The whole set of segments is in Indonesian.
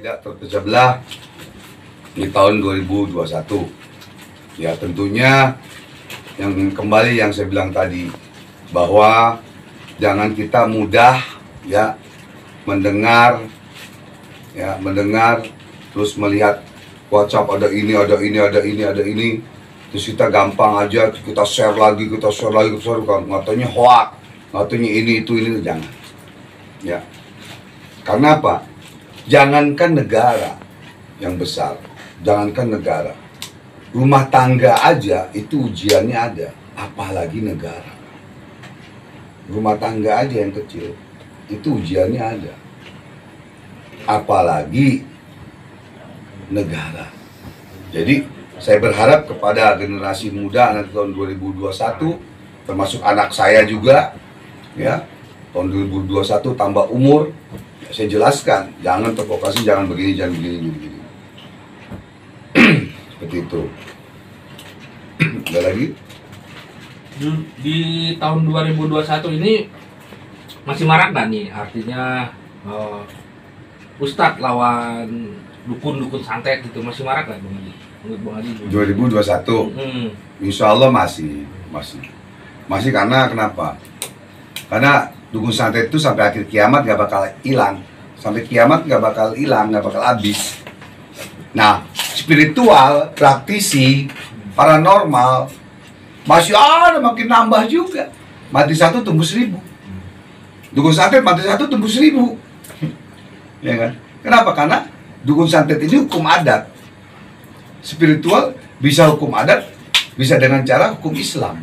tidak terpecah belah di tahun 2021. Ya tentunya yang kembali yang saya bilang tadi, bahwa jangan kita mudah ya mendengar terus melihat WhatsApp ada ini, terus kita gampang aja kita share lagi, katanya hoax, katanya ini, jangan. Ya. Karena apa? Jangankan negara yang besar, jangankan negara, rumah tangga aja itu ujiannya ada, apalagi negara. Rumah tangga aja yang kecil itu ujiannya ada, apalagi negara. Jadi saya berharap kepada generasi muda nanti tahun 2021, termasuk anak saya juga, ya tahun 2021 tambah umur, ya, saya jelaskan, jangan terprovokasi, jangan begini. Seperti itu. Ada lagi? Di tahun 2021 ini masih marak nggak nih, artinya Ustadz lawan dukun santet gitu, masih marak nggak Bang Haji? Menurut Bang Haji 2021? Insya Allah masih, karena kenapa? Karena dukun santet itu sampai akhir kiamat nggak bakal hilang, sampai kiamat nggak bakal hilang, nggak bakal habis. Nah, spiritual, praktisi, paranormal masih ada, makin nambah juga. Mati satu tumbuh 1000. Dukun santet mati satu tumbuh 1000. Ya kan? Kenapa? Karena dukun santet ini hukum adat. Spiritual bisa hukum adat, bisa dengan cara hukum Islam.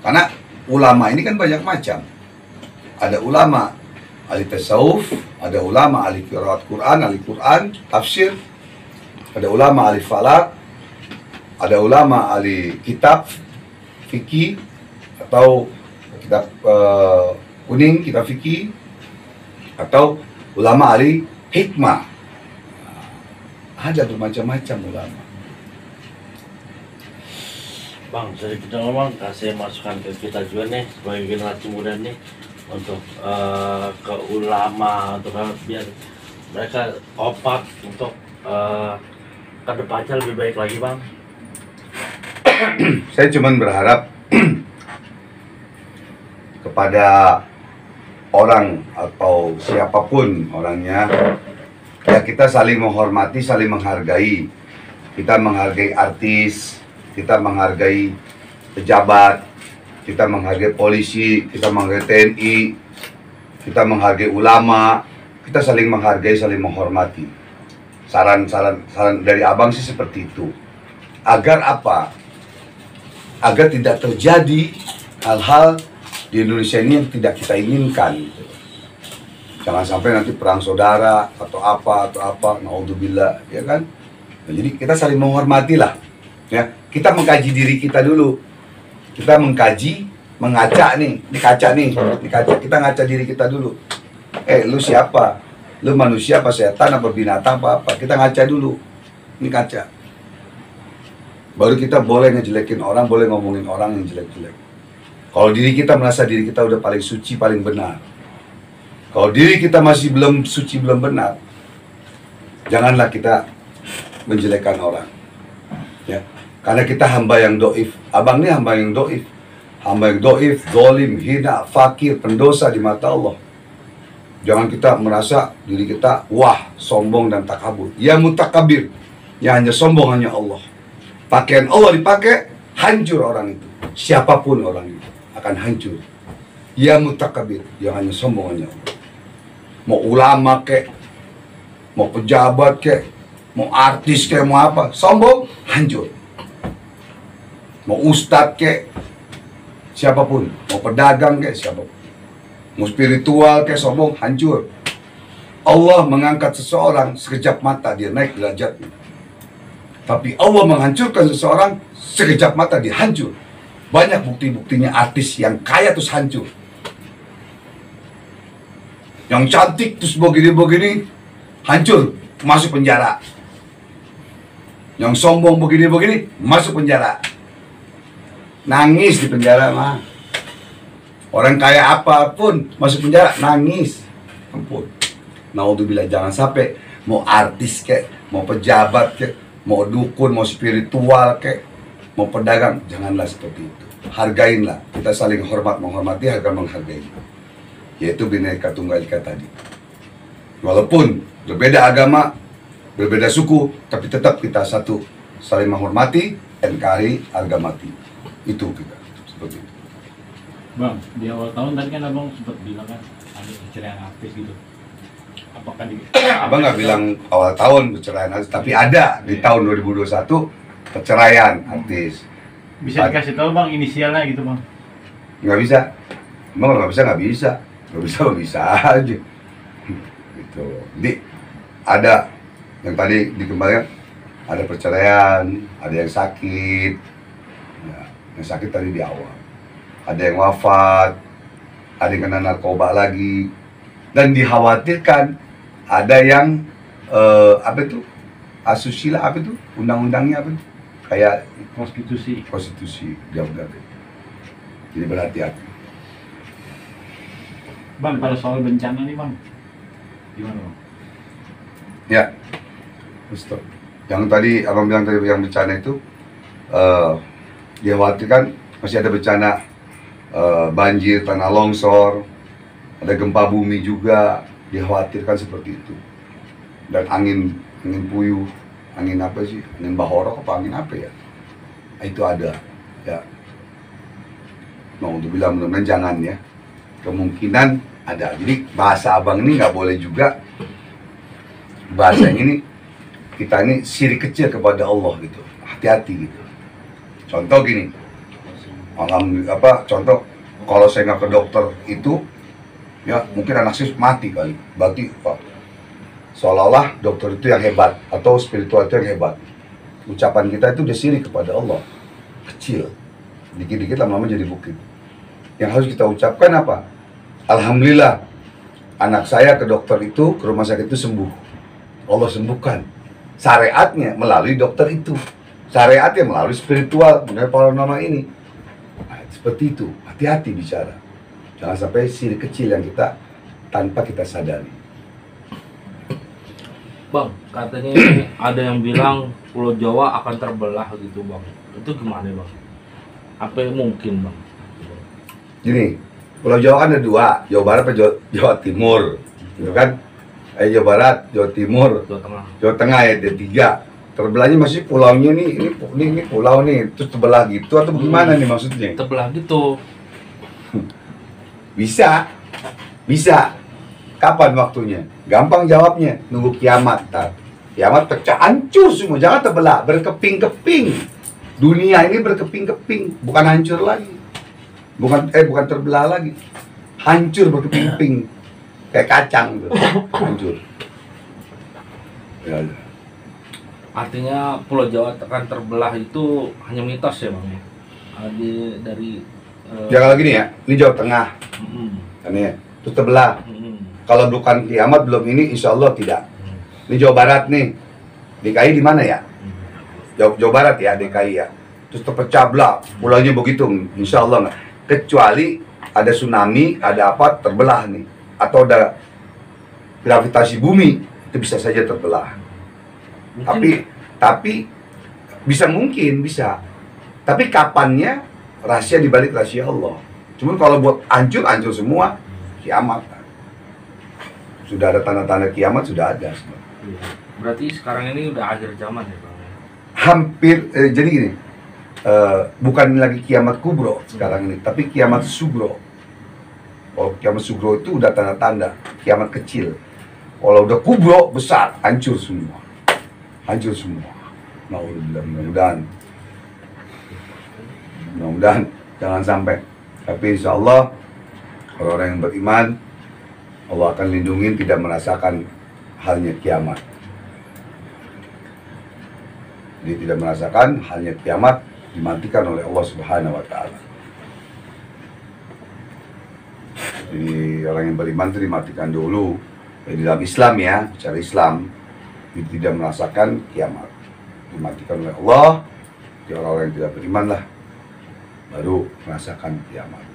Karena ulama ini kan banyak macam. Ada ulama ahli tasawuf, ada ulama ahli qiraat Quran, tafsir, ada ulama ahli falak, ada ulama ahli kitab fikih atau kitab kuning, kitab fikih, atau ulama ahli hikmah. Ada bermacam-macam ulama. Bang, jadi kita ngomong, kasih masukan ke kita juga nih sebagai generasi muda nih untuk ke ulama, untuk biar mereka opak untuk kedepannya lebih baik lagi, Bang. Saya cuma berharap kepada orang atau siapapun orangnya, ya kita saling menghormati, saling menghargai. Kita menghargai artis, kita menghargai pejabat, kita menghargai polisi, kita menghargai TNI, kita menghargai ulama, kita saling menghargai, saling menghormati. Saran dari abang sih seperti itu. Agar apa? Agar tidak terjadi hal-hal di Indonesia ini yang tidak kita inginkan. Jangan sampai nanti perang saudara atau apa, naudzubillah, ya kan? Nah, jadi kita saling menghormati lah, ya. Kita mengkaji diri kita dulu. Kita mengkaji, mengaca nih, ini kaca, kita ngaca diri kita dulu. Lu siapa? Lu manusia apa setan apa binatang apa? Kita ngaca dulu. Ini kaca. Baru kita boleh ngejelekin orang, boleh ngomongin orang yang jelek-jelek. Kalau diri kita merasa diri kita udah paling suci, paling benar. Kalau diri kita masih belum suci, belum benar, janganlah kita menjelekkan orang. Ya, karena kita hamba yang doif. Abang ini hamba yang doif. Hamba yang doif, zalim, hina, fakir, pendosa di mata Allah. Jangan kita merasa diri kita wah, sombong dan takabur. Ya mutakabir, ya hanya sombong hanya Allah. Pakaian Allah dipakai, hancur orang itu. Siapapun orang itu akan hancur. Ya mutakabir, yang hanya sombong hanya Allah. Mau ulama kek, mau pejabat kek, mau artis kek, mau apa, sombong, hancur. Mau ustadz kek, siapapun, mau pedagang kek, siapapun, mau spiritual kek, sombong, hancur. Allah mengangkat seseorang sekejap mata, dia naik derajatnya. Tapi Allah menghancurkan seseorang sekejap mata, dia hancur. Banyak bukti-buktinya artis yang kaya terus hancur. Yang cantik terus begini-begini, hancur, masuk penjara. Yang sombong begini-begini, masuk penjara. Nangis di penjara mah. Orang kaya apapun masuk penjara, nangis. Ampun. Naudzubillah, jangan sampai mau artis kek, mau pejabat kek, mau dukun, mau spiritual kek, mau pedagang, janganlah seperti itu. Hargainlah, kita saling hormat menghormati, harga menghargai. Yaitu Bhinneka Tunggal Ika tadi. Walaupun berbeda agama, berbeda suku, tapi tetap kita satu, saling menghormati, NKRI, harga mati. Itu kita, seperti itu. Bang, di awal tahun tadi kan abang sempat bilang kan ada perceraian artis gitu. Apakah di Abang nggak bilang awal tahun perceraian artis, tapi ada di tahun 2021 perceraian artis. bisa dikasih tahu bang inisialnya gitu bang? Nggak bisa. Emang kalau nggak bisa, nggak bisa. Nggak bisa aja. Gitu. Jadi ada yang tadi dikembalikan, ada perceraian, ada yang sakit. Ya, yang sakit tadi di awal. Ada yang wafat, ada yang kena narkoba lagi, dan dikhawatirkan ada yang apa itu, asusila, apa itu, undang-undangnya apa itu, kayak prostitusi, jauh dari. Jadi berhati-hati. Bang, kalau soal bencana nih bang, gimana bang? Ya, Ustaz. Yang tadi abang bilang tadi yang bencana itu, dikhawatirkan masih ada bencana banjir, tanah longsor, ada gempa bumi juga, dikhawatirkan seperti itu. Dan angin puyuh, angin apa sih? Angin bahorok apa angin apa ya? Itu ada, ya. Mau untuk bilang mudah-mudahan jangan ya. Kemungkinan ada. Jadi bahasa abang ini nggak boleh juga. Bahasa ini kita ini syirik kecil kepada Allah gitu. Hati-hati gitu. Contoh gini. Contoh kalau saya nggak ke dokter itu, ya mungkin anak saya mati kali. Berarti seolah-olah dokter itu yang hebat atau spiritual itu yang hebat. Ucapan kita itu udah syirik kepada Allah. Kecil. Dikit-dikit lama-lama jadi bukit. Yang harus kita ucapkan apa? Alhamdulillah, anak saya ke dokter itu, ke rumah sakit itu sembuh. Allah sembuhkan. Syariatnya melalui dokter itu. Syariatnya melalui spiritual, melalui paranormal ini. Nah, seperti itu. Hati-hati bicara. Jangan sampai syirik kecil yang kita tanpa kita sadari. Bang, katanya ini ada yang bilang Pulau Jawa akan terbelah gitu bang. Itu gimana bang? Apa yang mungkin bang? Gini, Pulau Jawa kan ada dua, Jawa Barat dan Jawa Timur, gitu kan? Jawa Barat, Jawa Timur, Jawa Tengah ya, ada tiga. Terbelahnya masih pulaunya nih, ini pulau nih, terus terbelah gitu atau gimana nih maksudnya? Terbelah gitu. Bisa. Kapan waktunya? Gampang jawabnya, nunggu kiamat. Tar. Kiamat pecah, hancur semua, jangan terbelah, berkeping-keping. Dunia ini berkeping-keping, bukan hancur lagi. Bukan terbelah lagi. Hancur berkeping-keping. Kayak kacang gitu. Hancur. Ya. Artinya Pulau Jawa akan terbelah itu hanya mitos ya bang? Dari Ya kalau gini ya, ini Jawa Tengah. Ini ya, terus terbelah. Kalau bukan kiamat belum ini, insya Allah tidak. Ini Jawa Barat nih. DKI di mana ya? Jawa Barat ya, DKI ya. Terus terpecah belah, pulaunya begitu, insya Allah nggak. Kecuali ada tsunami, ada apa, terbelah nih. Atau ada gravitasi bumi, itu bisa saja terbelah. Tapi bisa mungkin, bisa. Tapi kapannya, rahasia dibalik rahasia Allah. Cuman kalau buat hancur semua, kiamat. Sudah ada tanda-tanda kiamat, sudah ada. Berarti sekarang ini udah akhir zaman ya bang? Hampir, jadi gini, bukan lagi kiamat kubro sekarang ini, tapi kiamat sugro. Kalau kiamat sugro itu udah tanda-tanda kiamat kecil. Kalau udah kubro besar, hancur semua. Mudah-mudahan jangan sampai. Tapi insya Allah orang-orang yang beriman, Allah akan lindungi, tidak merasakan halnya kiamat. Dia tidak merasakan halnya kiamat, dimatikan oleh Allah Subhanahu wa Ta'ala. Jadi orang yang beriman itu dimatikan dulu. Di dalam Islam ya, secara Islam, dia tidak merasakan kiamat, dimatikan oleh Allah. Jadi orang-orang yang tidak beriman lah baru merasakan kiamat.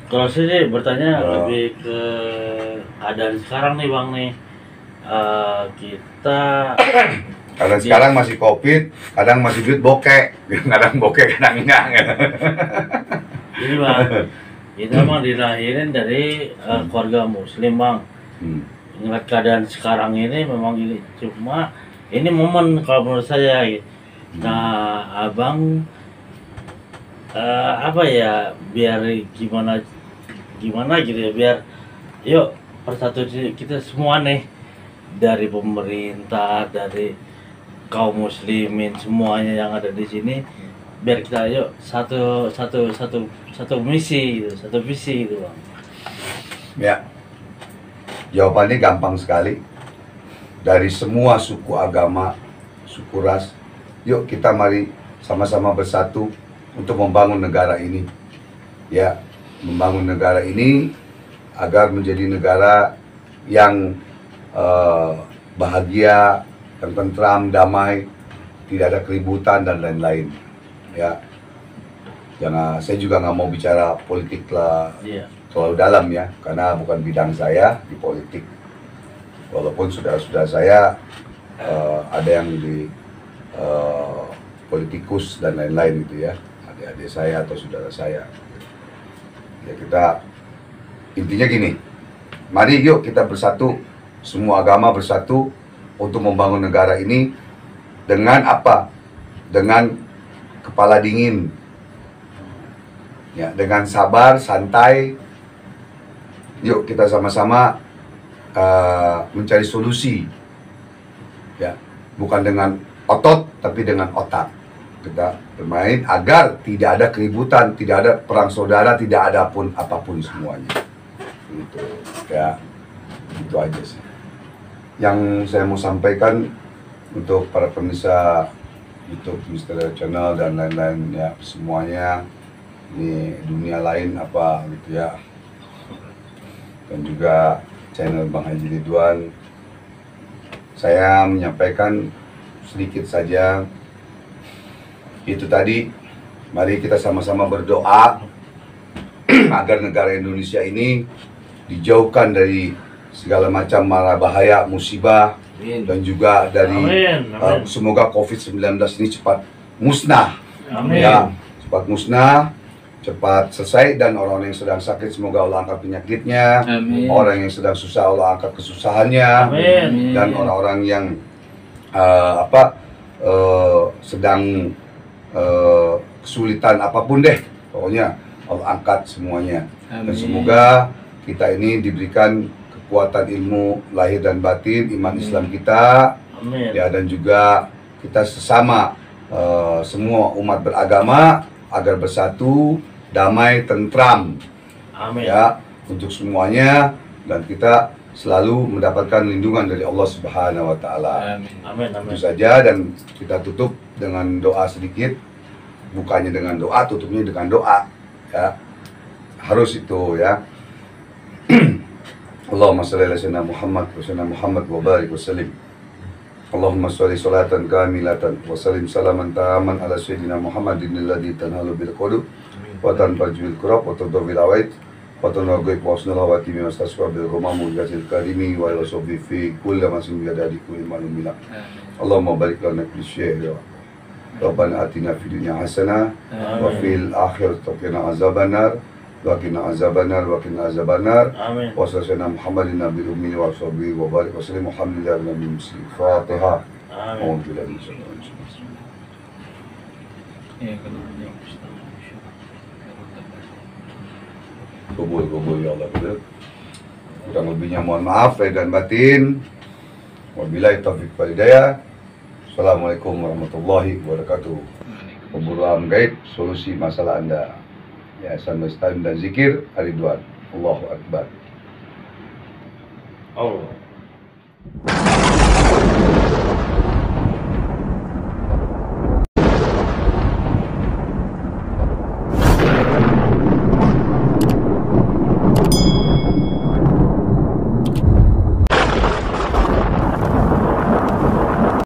Kalau saya sih bertanya Ya. lebih ke keadaan sekarang nih Bang nih. Kita Kadang sekarang masih COVID, kadang masih duit bokeh, kadang bokeh, kadang enggak. ini Bang, kita Bang dilahirin dari keluarga Muslim Bang. Hmm. Ingat keadaan sekarang ini memang ini cuma ini momen kalau menurut saya gitu. Nah, Abang apa ya biar gimana gitu ya biar yuk persatu kita semua nih dari pemerintah dari kaum muslimin semuanya yang ada di sini biar kita yuk satu misi gitu, satu visi gitu Bang. Ya, jawabannya gampang sekali. Dari semua suku agama, suku ras, yuk kita mari sama-sama bersatu untuk membangun negara ini. Ya, membangun negara ini agar menjadi negara yang bahagia, yang tentram, damai, tidak ada keributan dan lain-lain. Ya, jangan, saya juga nggak mau bicara politik lah Iya. terlalu dalam ya, karena bukan bidang saya di politik. Walaupun saudara-saudara saya ada yang di politikus dan lain-lain gitu ya, adik-adik saya atau saudara saya. Ya kita intinya gini, mari yuk kita bersatu, semua agama bersatu untuk membangun negara ini dengan apa? Dengan kepala dingin, ya, dengan sabar, santai. Yuk kita sama-sama mencari solusi, ya, bukan dengan otot tapi dengan otak. Kita bermain agar tidak ada keributan, tidak ada perang saudara, tidak ada pun apapun semuanya. Gitu, ya, itu aja sih. Yang saya mau sampaikan untuk para pemirsa YouTube Misteri Channel dan lain-lain ya, semuanya ini dunia lain apa gitu ya, dan juga channel Bang Haji Ridwan. Saya menyampaikan sedikit saja itu tadi, mari kita sama-sama berdoa agar negara Indonesia ini dijauhkan dari segala macam mara bahaya, musibah, dan juga dari Amin. semoga COVID-19 ini cepat musnah. Amin. Ya, cepat musnah, cepat selesai, dan orang yang sedang sakit semoga Allah angkat penyakitnya. Amin. Orang yang sedang susah Allah angkat kesusahannya. Amin. Dan orang-orang yang sedang kesulitan apapun deh, pokoknya Allah angkat semuanya. Dan Amin. semoga kita ini diberikan kekuatan ilmu lahir dan batin, iman Islam kita, Amin. ya, dan juga kita sesama semua umat beragama agar bersatu, damai, tentram, Amin. ya, untuk semuanya, dan kita selalu mendapatkan lindungan dari Allah Subhanahu wa taala. Amin. Amin. Amin. Itu saja, dan kita tutup dengan doa sedikit. Bukanya dengan doa, tutupnya dengan doa, ya. Harus itu ya. Allahumma shalli ala sayyidina Muhammad wa barik wa sallim. Allahumma sholli sholatan kamilatan wa sallim salaman taman ala sayyidina Muhammadin alladhi tanhalu bil qulub wa tanfajul kurab wa tudawil await wa tunagui wasnul hawatimi wa staswa bil ghumamu gazil karimi wa ila sobi fi kulli masin yadadi kulli malum minak. Allahumma barik lana fil syekh ya Rabbana atina fid dunya hasanah wa fil akhirati qina azabannar wa qina azabannar wa qina azabannar. Amin. Wa sallallahu Muhammadin nabiyil ummi wa sahbihi wa barik wa sallim alhamdulillahi rabbil muslim. Fatihah. Amin. A'udzu billahi minasyaitonir rajim. Kubul ya Allah, betul. Kurang lebihnya mohon maaf lahir dan batin. Wabillahi taufiq wal hidayah. Assalamualaikum warahmatullahi wabarakatuh. Pemburuan gaib solusi masalah Anda. Ya, Islam dan zikir Ridwan. Allahu Akbar. Allah.